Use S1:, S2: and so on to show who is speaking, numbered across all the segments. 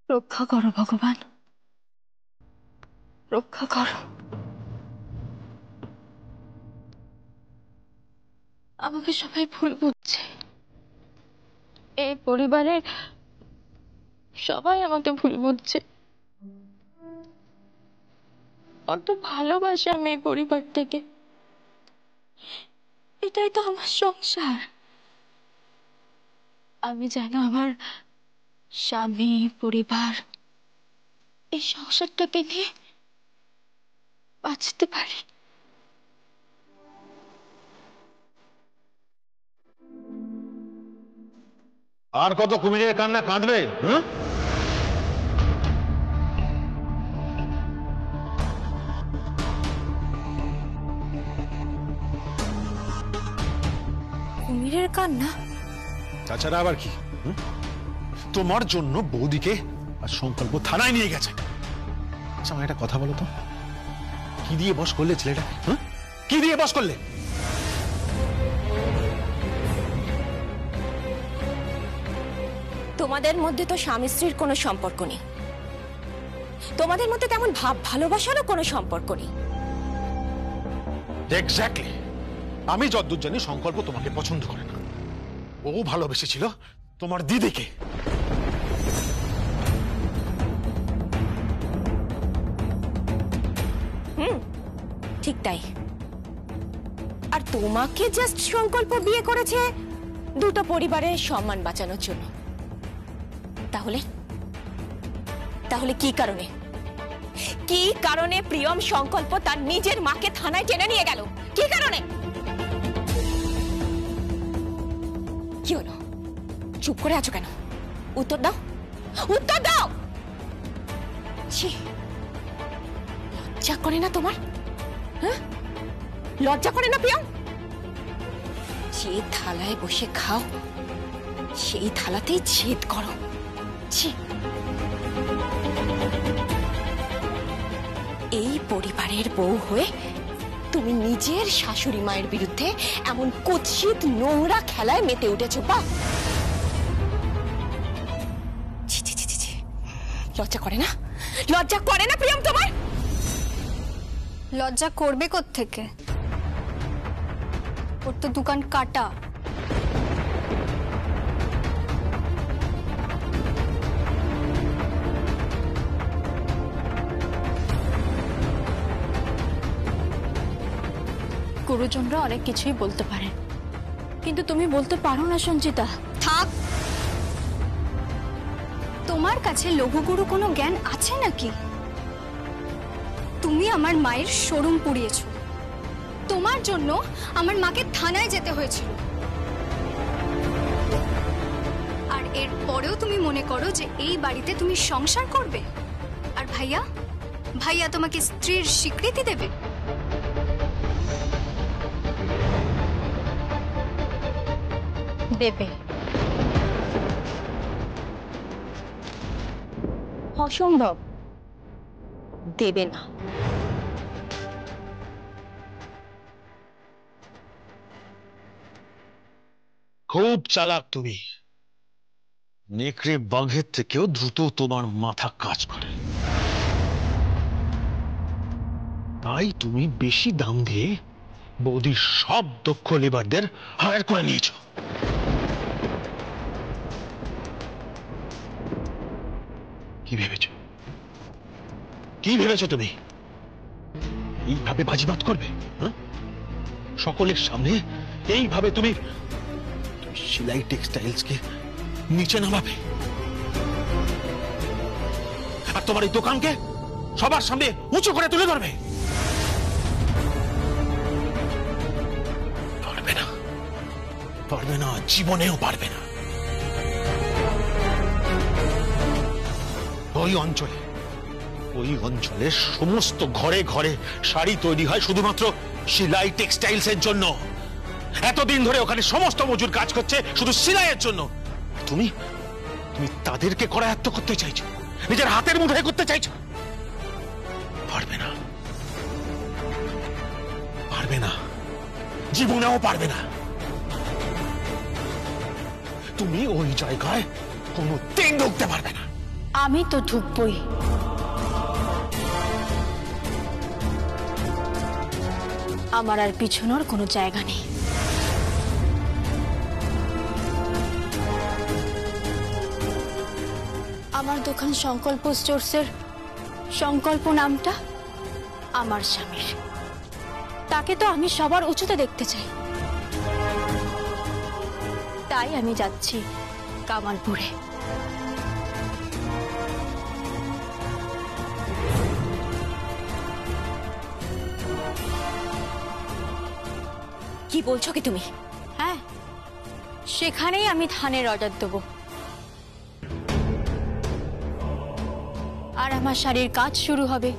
S1: রক্ষা করো ভগবান, রক্ষা করো। আমাকে সবাই ভুল বুঝছে, এই পরিবারের সবাই আমাকে ভুল বুঝছে। কত ভালোবাসে আমি এই পরিবারটাকে, এটাই তো আমার সংসার। আমি যেন আমার স্বামী, পরিবার, এই সংসারটাকে নিয়ে বাঁচতে পারি।
S2: আর কত কুমিরের কান্না কাঁদবে?
S1: কুমিরের কান্না?
S2: তাছাড়া আবার কি? তোমার জন্য বৌদিকে আর সংকল্প থানায় নিয়ে গেছে। আচ্ছা আমার একটা কথা বলো তো, কি দিয়ে বস করলে ছেলেটা? কি দিয়ে বস করলে?
S3: তোমাদের মধ্যে তো স্বামী স্ত্রীর কোনো সম্পর্ক নেই, তোমাদের মধ্যে তেমন ভাব ভালোবাসারও কোনো সম্পর্ক নেই।
S2: এক্স্যাক্টলি। আমি যতদূর জানি সংকল্প তোমাকে পছন্দ করে না, ও ভালোবেসেছিল তোমার দিদিকে।
S3: ঠিক তাই। আর তোমাকে জাস্ট সংকল্প বিয়ে করেছে দুটো পরিবারের সম্মান বাঁচানোর জন্য। তাহলে তাহলে কি কারণে, কি কারণে প্রিয়ম সংকল্প তার নিজের মাকে থানায় টেনে নিয়ে গেল? কি কারণে? কি হলো? চুপ করে আছো কেন? উত্তর দাও, উত্তর দাও। ছি, লজ্জা করে না তোমার? হ্যাঁ, লজ্জা করে না প্রিয়ম? যে থালায় বসে খাও সেই থালাতেই ছেদ করো। ছি, এই পরিবারের বউ হয়ে তুমি নিজের শাশুড়ি মায়ের বিরুদ্ধে এমন কুৎসিত নোংরা খেলায় মেতে উঠেছো। বা ছি ছি ছি ছি, লজ্জা করে না? লজ্জা করে না প্রিয়ম তোমার?
S1: লজ্জা করবে কোত্থেকে? ওর তো দোকান কাটা। গুরুজনরা অনেক কিছুই বলতে পারে, কিন্তু তুমি বলতে পারো না সঞ্চিতা। থাক, তোমার কাছে লঘুগুরু কোনো জ্ঞান আছে নাকি? তুমি আমার মায়ের শোরুম পুড়িয়েছো, তোমার জন্য আমার মাকে থানায় যেতে হয়েছিল, আর এর পরেও তুমি মনে করো যে এই বাড়িতে তুমি সংসার করবে, আর ভাইয়া ভাইয়া তোমাকে স্ত্রীর স্বীকৃতি দেবে? দেবে।
S3: অসম্ভব, দেবে না।
S2: খুব চালাক তুমি, নেকড়ে বাঘের থেকেও দ্রুত তোমার মাথা কাজ করে। তাই তুমি বেশি দাম দিয়ে বৌদির সব দক্ষ লেবারদের হায়ার করে নিয়েছো। কি ভেবেছো? কি ভেবেছো তুমি এইভাবে বাজিমাত করবে? সকলের সামনে এইভাবে তুমি সেলাই টেক্সটাইলস কে নিচে নামাবে, আর তোমার এই দোকানকে সবার সামনে উঁচু করে তুলে ধরবে? পারবে না, পারবে না, জীবনেও পারবে না। ওই অঞ্চলের সমস্ত ঘরে ঘরে শাড়ি তৈরি হয় শুধুমাত্র সেলাই টেক্সটাইলস এর জন্য। এতদিন ধরে ওখানে সমস্ত মজুর কাজ করছে শুধু সেলাইয়ের জন্য। তুমি তুমি তাদেরকে করায়ত্ত করতে চাইছো, নিজের হাতের মুঠোয় করতে চাইছো। পারবে না, পারবে না, জীবনেও পারবে না। তুমি ওই জায়গায় কোনোদিন ঢুকতে পারবে না।
S3: আমি তো ঢুকবই। আমার আর পিছনের কোনো জায়গা নেই। আমার দোকান সংকল্প স্টোরসের সংকল্প নামটা আমার স্বামীর। তাকে তো আমি সবার উঁচুতে দেখতে চাই, তাই আমি যাচ্ছি কামালপুরে। কি বলছো কি তুমি? হ্যাঁ, সেখানেই আমি ধানের অর্ডার দেবো, আর আমার শাড়ির কাজ শুরু হবে।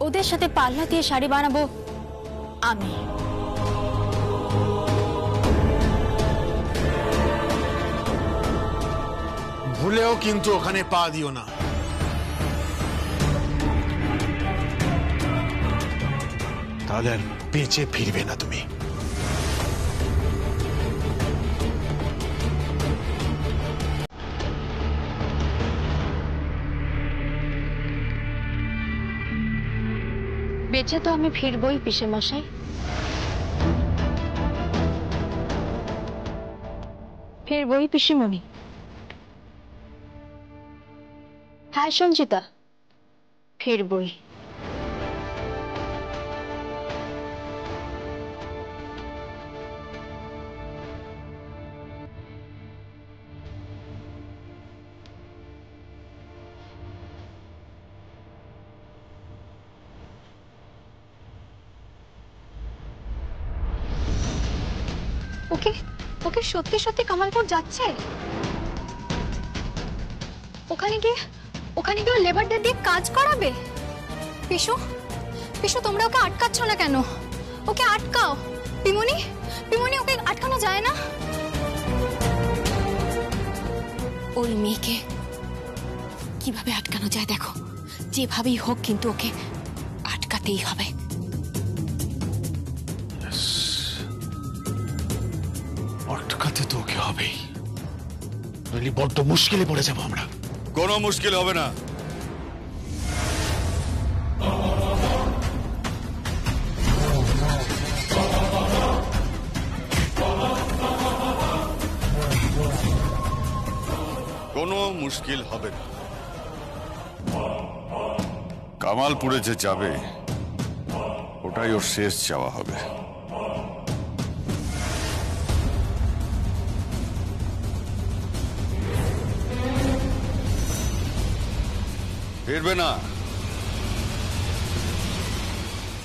S3: ওদের সাথে পাল্লা দিয়ে শাড়ি বানাবো আমি।
S2: ভুলেও কিন্তু ওখানে পা দিও না। তাহলে আর বেঁচে ফিরবে না তুমি।
S3: বেঁচে তো আমি ফিরবই পিসে মশাই, ফিরবই পিসিমণি। হ্যাঁ সঞ্চিতা, ফিরবই।
S1: ওকে ওকে সত্যি সত্যি কামালপুর যাচ্ছে? ওখানে গিয়ে লেবারদের দিয়ে কাজ করাবে? পিসু পিসু, তোমরা ওকে আটকাচ্ছ না কেন? ওকে আটকাও। পিমনি পিমনি, ওকে আটকানো যায় না?
S3: ওই মেয়েকে কিভাবে আটকানো যায় দেখো, যেভাবেই হোক কিন্তু ওকে আটকাতেই হবে।
S2: আটকাতে তো ওকে হবেই, নইলে বড্ড মুশকিলে পড়ে যাবো আমরা।
S4: কোনো মুশকিল হবে না। কোনো মুশকিল হবে না। কামালপুরে যে যাবে ওটাই ওর শেষ যাওয়া হবে। ফিরবে না,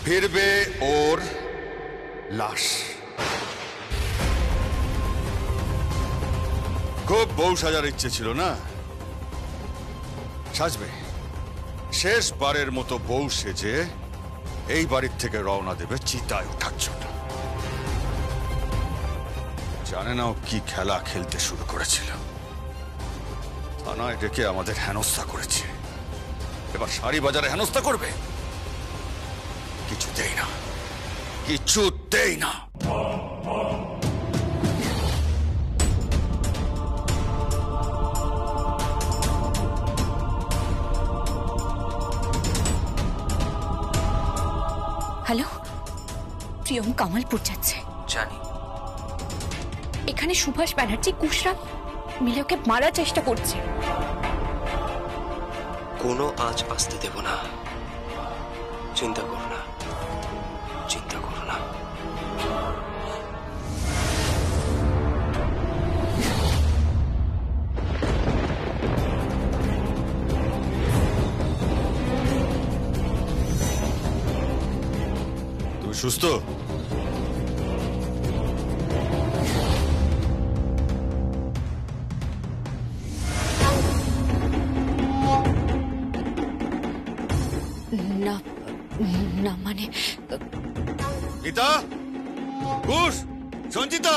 S4: ফিরবে ওর লাশ। খুব বউ সাজার ইচ্ছে ছিল না? সাজবে। শেষবারের মতো বউ সেজে এই বাড়ির থেকে রওনা দেবে চিতায় ওঠার জন্য। জানে না ও কি খেলা খেলতে শুরু করেছিল। থানায় ডেকে আমাদের হেনস্থা করেছে, এবার শাড়ি বাজারে হেনস্থা করবে? কিছুতেই না, কিছুতেই না।
S3: হ্যালো, প্রিয়ম কামালপুর যাচ্ছে।
S5: জানি।
S3: এখানে সুভাষ ব্যানার্জি কুশরা মিলে ওকে মারার চেষ্টা করছে।
S5: কোনো আজ আসতে দেব না। চিন্তা করো না, চিন্তা করো না।
S4: তুমি সুস্থ?
S3: না না, মানে
S4: গীতা, ঘোষ, সঞ্চিতা,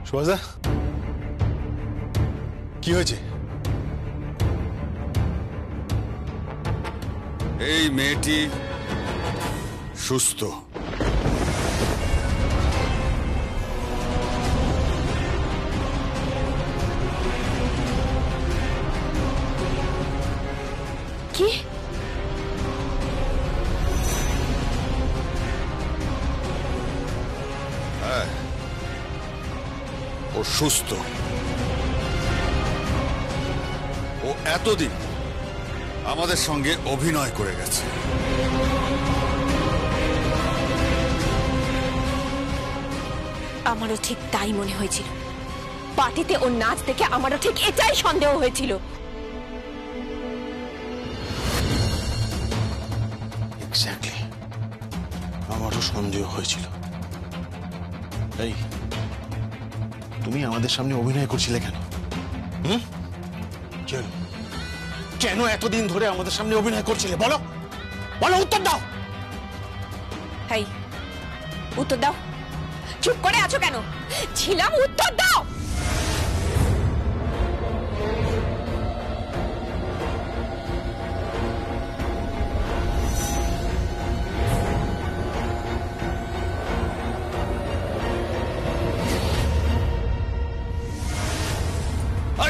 S2: সুভাষদা, কি হয়েছে?
S4: এই মেয়েটি সুস্থ।
S3: কি?
S4: ও সুস্থ। ও এতদিন আমাদের সঙ্গে অভিনয় করে গেছে।
S3: আমারও ঠিক তাই মনে হয়েছিল। পার্টিতে ওর নাচ দেখে আমারও ঠিক এটাই সন্দেহ হয়েছিল।
S2: এক্স্যাক্টলি, আমারও সন্দেহ হয়েছিল। এই, তুমি আমাদের সামনে অভিনয় করছিলে কেন? কেন কেন এতদিন ধরে আমাদের সামনে অভিনয় করছিলে? বলো বলো, উত্তর দাও।
S3: হেই, উত্তর দাও। চুপ করে আছো কেন? ছিলাম, উত্তর দাও।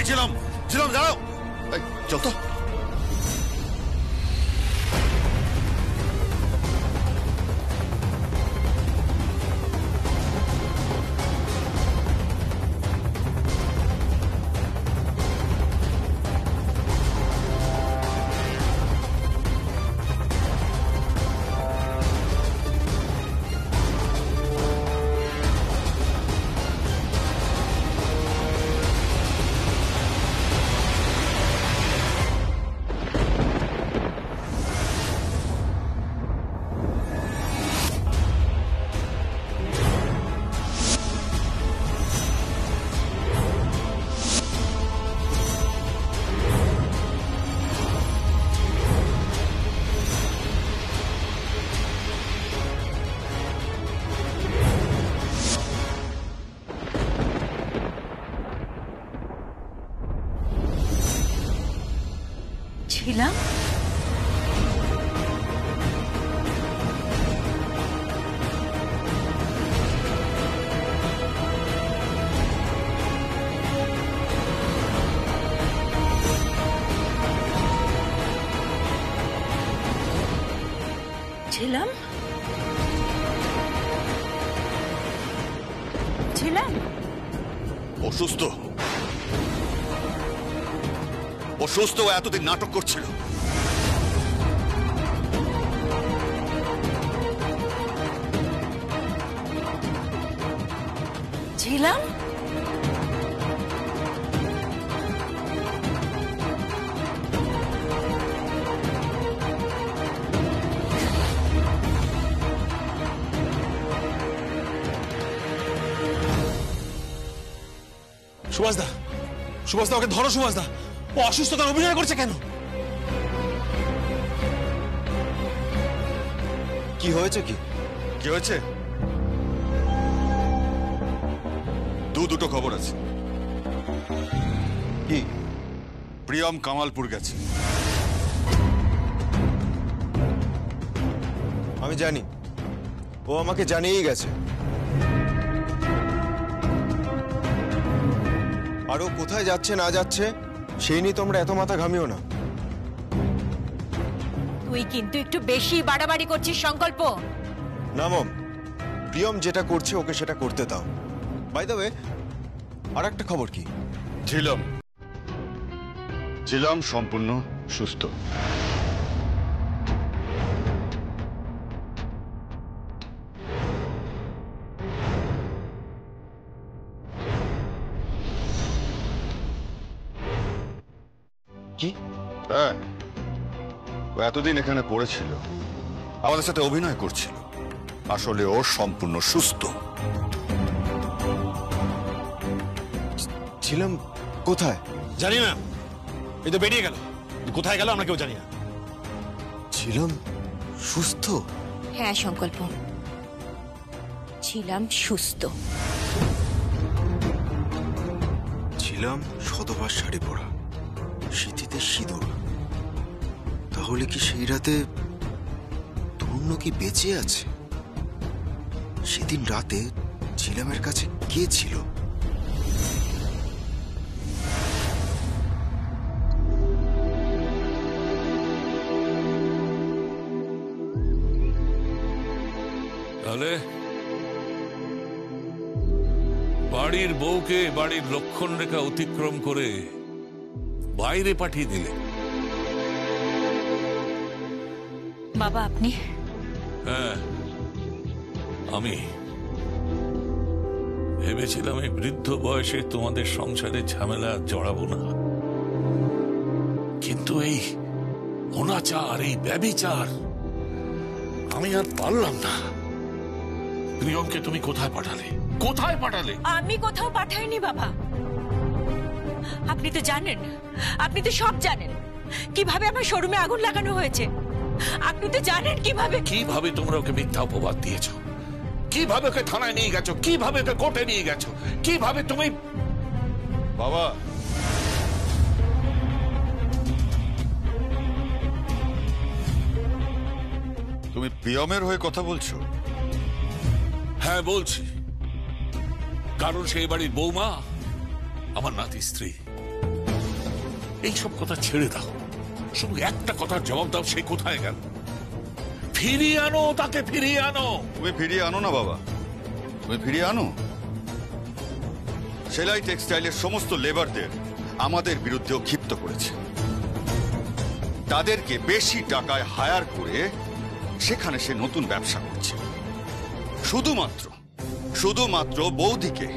S4: ছিলাম ছিলাম দাঁড়াও। চল তো।
S3: ছিলাম? ছিলাম? ছিলাম?
S4: অসুস্থ। অসুস্থ। ও এতদিন নাটক করছিল।
S3: ছিলাম?
S2: সুভাষদা, সুভাষদা, ওকে ধরো। সুভাষদা, ও অসুস্থতার অভিনয় করছে কেন?
S6: কি হয়েছে?
S4: কি হয়েছে? দুটো খবর আছে।
S6: কি?
S4: প্রিয়ম কামালপুর গেছে।
S6: আমি জানি, ও আমাকে জানিয়েই গেছে। আর ও কোথায় যাচ্ছে না যাচ্ছে সেই নিয়ে তোমরা এত মাথা ঘামিও না।
S3: তুই কিন্তু একটু বেশি বাড়াবাড়ি করছিস সংকল্প।
S6: না মম, প্রিয়ম যেটা করছে ওকে সেটা করতে দাও। বাই দ্য ওয়ে, আর একটা খবর কি?
S4: ছিলাম সম্পূর্ণ সুস্থ।
S6: কি?
S4: হ্যাঁ, ও এতদিন এখানে পড়েছিল, আমাদের সাথে অভিনয় করছিল। আসলে ও সম্পূর্ণ সুস্থ।
S6: ছিলাম কোথায়?
S2: জানি না, এই তো বেরিয়ে গেল। কোথায় গেল আমরা কেউ জানি না।
S6: ছিলাম সুস্থ?
S3: হ্যাঁ সংকল্প, ছিলাম সুস্থ।
S6: ছিলাম শতভার শাড়ি পরা, সিঁথিতে সিঁদুর। তাহলে কি সেই রাতে অন্য কি বেঁচে আছে? সেদিন রাতে ঝিলামের কাছে কে ছিল?
S7: তাহলে বাড়ির বউকে বাড়ির লক্ষণ রেখা অতিক্রম করে বাইরে পাঠিয়ে দিলে।
S3: বাবা আপনি?
S7: হ্যাঁ, আমি ভেবেছিলাম এই বৃদ্ধ বয়সে তোমাদের সংসারে ঝামেলা জড়াবো না, কিন্তু এই অনাচার, এই ব্যভিচার আমি আর পারলাম না। প্রিয়মকে তুমি কোথায় পাঠালে? কোথায় পাঠালে?
S3: আমি কোথাও পাঠাইনি বাবা। আপনি তো জানেন, আপনি তো সব জানেন কিভাবে আমার শোরুমে আগুন লাগানো হয়েছে। আপনি তো জানেন কিভাবে
S7: কিভাবে তোমরা ওকে মিথ্যা অপবাদ দিয়েছো, কিভাবে ওকে থানায় নিয়ে গেছো, কিভাবে ওকে কোর্টে নিয়ে গেছো, কিভাবে তুমি।
S6: বাবা,
S4: তুমি প্রিয়মের হয়ে কথা বলছো?
S7: হ্যাঁ বলছি, কারণ সেই বাড়ির বৌমা আমার নাতি স্ত্রী। এইসব কথা ছেড়ে দাও, শুধু একটা কথার জবাব দাও, সে কোথায় গেল? ফিরিয়ে আনো তাকে, ফিরিয়ে আনো।
S4: তুমি ফিরিয়ে আনো না বাবা, তুমি ফিরিয়ে আনো। সেলাই টেক্সটাইলের সমস্ত লেবারদের আমাদের বিরুদ্ধেও ক্ষিপ্ত করেছে। তাদেরকে বেশি টাকায় হায়ার করে সেখানে সে নতুন ব্যবসা করছে, শুধুমাত্র বৌদিকে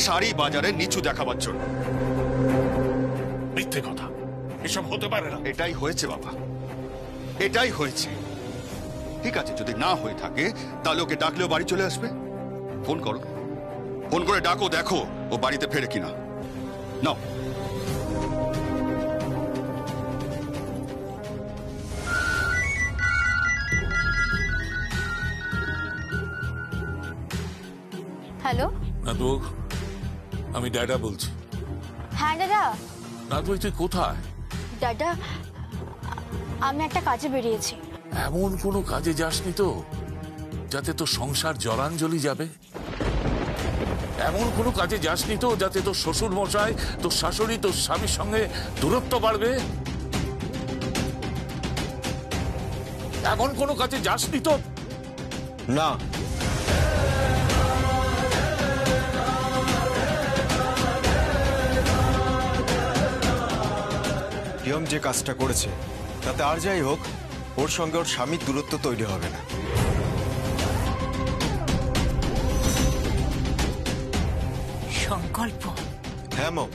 S4: শাড়ি বাজারে নিচু দেখাবার জন্য।
S7: মিথ্যে কথা, এসব হতে পারে না।
S4: এটাই হয়েছে বাবা, এটাই হয়েছে। ঠিক আছে, যদি না হয়ে থাকে তাহলে ওকে ডাকলেও বাড়ি চলে আসবে। ফোন করো, ফোন করে ডাকো, দেখো ও বাড়িতে ফেরে কিনা। নাও।
S1: হ্যালো।
S7: নাতু, আমি ড্যাডা বলছি।
S1: হ্যাঁ দাদা।
S7: নাতু, তুই কোথায়?
S1: দাদা, আমি একটা কাজে বেরিয়েছি।
S7: এমন কোনো কাজে যাসনি তো যাতে তোর সংসার জলাঞ্জলি যাবে? এমন কোনো কাজে যাসনি তো যাতে তোর শ্বশুর মশাই, তোর শাশুড়ি, তোর স্বামীর সঙ্গে দূরত্ব বাড়বে? এমন কোনো কাজে যাসনি তো?
S6: না। প্রিয়ম যে কাজটা করেছে তাতে আর যাই হোক ওর সঙ্গে ওর স্বামীর দূরত্ব তৈরি হবে না।
S3: সংকল্প?
S6: হ্যাঁ মম,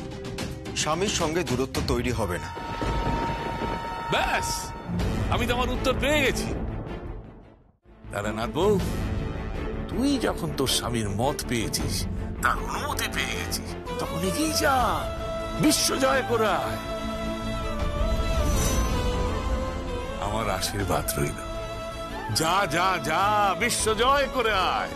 S6: স্বামীর সঙ্গে দূরত্ব তৈরি হবে না।
S7: ব্যাস, আমি তো আমার উত্তর পেয়ে গেছি। তারা নাথ বউ, তুই যখন তোর স্বামীর মত পেয়েছিস, তার অনুমতি পেয়ে গেছিস, তখন এগিয়ে যা, বিশ্ব জয় করে আয়। আমার আশীর্বাদ রইল। যা যা যা, বিশ্ব জয় করে আয়।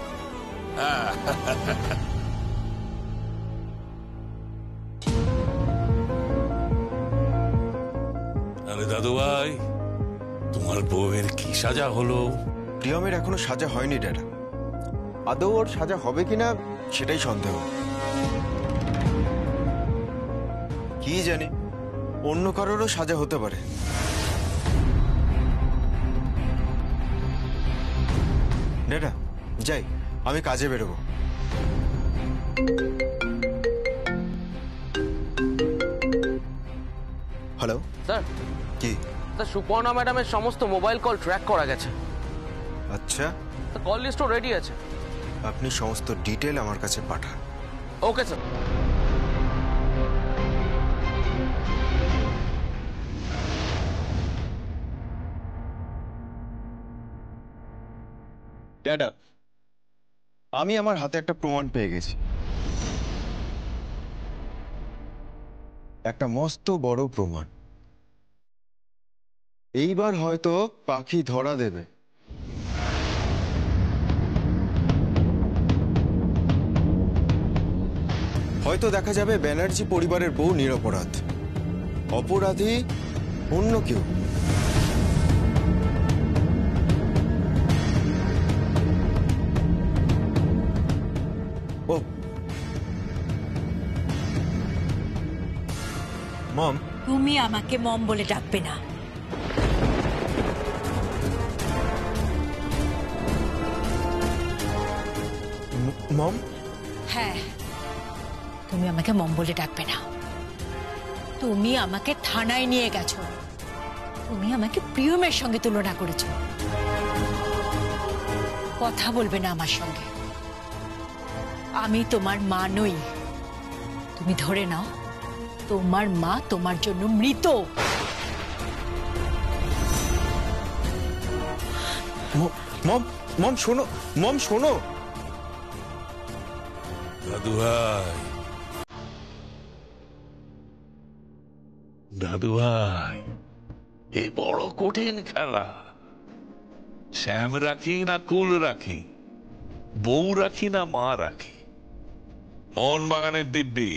S7: আরে দাদু ভাই, তোমার বউয়ের কি সাজা হলো?
S6: প্রিয়মের এখনো সাজা হয়নি ড্যাডা। আদৌ ওর সাজা হবে কিনা সেটাই সন্দেহ। কি জানি, অন্য কারোরও সাজা হতে পারে। ড্যাডা যাই, আমি কাজে বেরোবো। হ্যালো
S5: স্যার,
S6: কি?
S5: স্যার সুপর্ণা ম্যাডামের সমস্ত মোবাইল কল ট্র্যাক করা গেছে।
S6: আচ্ছা,
S5: কল লিস্টও রেডি আছে।
S6: আপনি সমস্ত ডিটেল আমার কাছে পাঠান।
S5: Okay sir.
S6: ড্যাডা, আমি আমার হাতে একটা প্রমাণ পেয়ে গেছি। একটা মস্ত বড় প্রমাণ। এইবার হয়তো পাখি ধরা দেবে। হয়তো দেখা যাবে ব্যানার্জি পরিবারের বউ নিরপরাধ, অপরাধী অন্য কেউ। মম
S8: তুমি আমাকে মম বলে ডাকবে না।
S6: মম
S8: হ্যাঁ, তুমি আমাকে মম বলে ডাকবে না। তুমি আমাকে থানায় নিয়ে গেছো, তুমি আমাকে প্রিয়মের সঙ্গে তুলনা করেছো। কথা বলবে না আমার সঙ্গে, আমি তোমার মা নই। তুমি ধরে নাও তোমার মা তোমার জন্য মৃত।
S6: মম মম শোনো, মম শোনো।
S7: দাদু ভাই, দাদু ভাই, এ বড় কঠিন খেলা। শ্যাম রাখি না কুল রাখি, বউ রাখি না মা রাখি। মোহনবাগানের দিব্যি,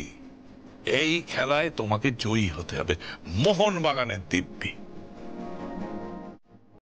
S7: এই খেলায় তোমাকে জয়ী হতে হবে। মোহনবাগানের দিব্যি।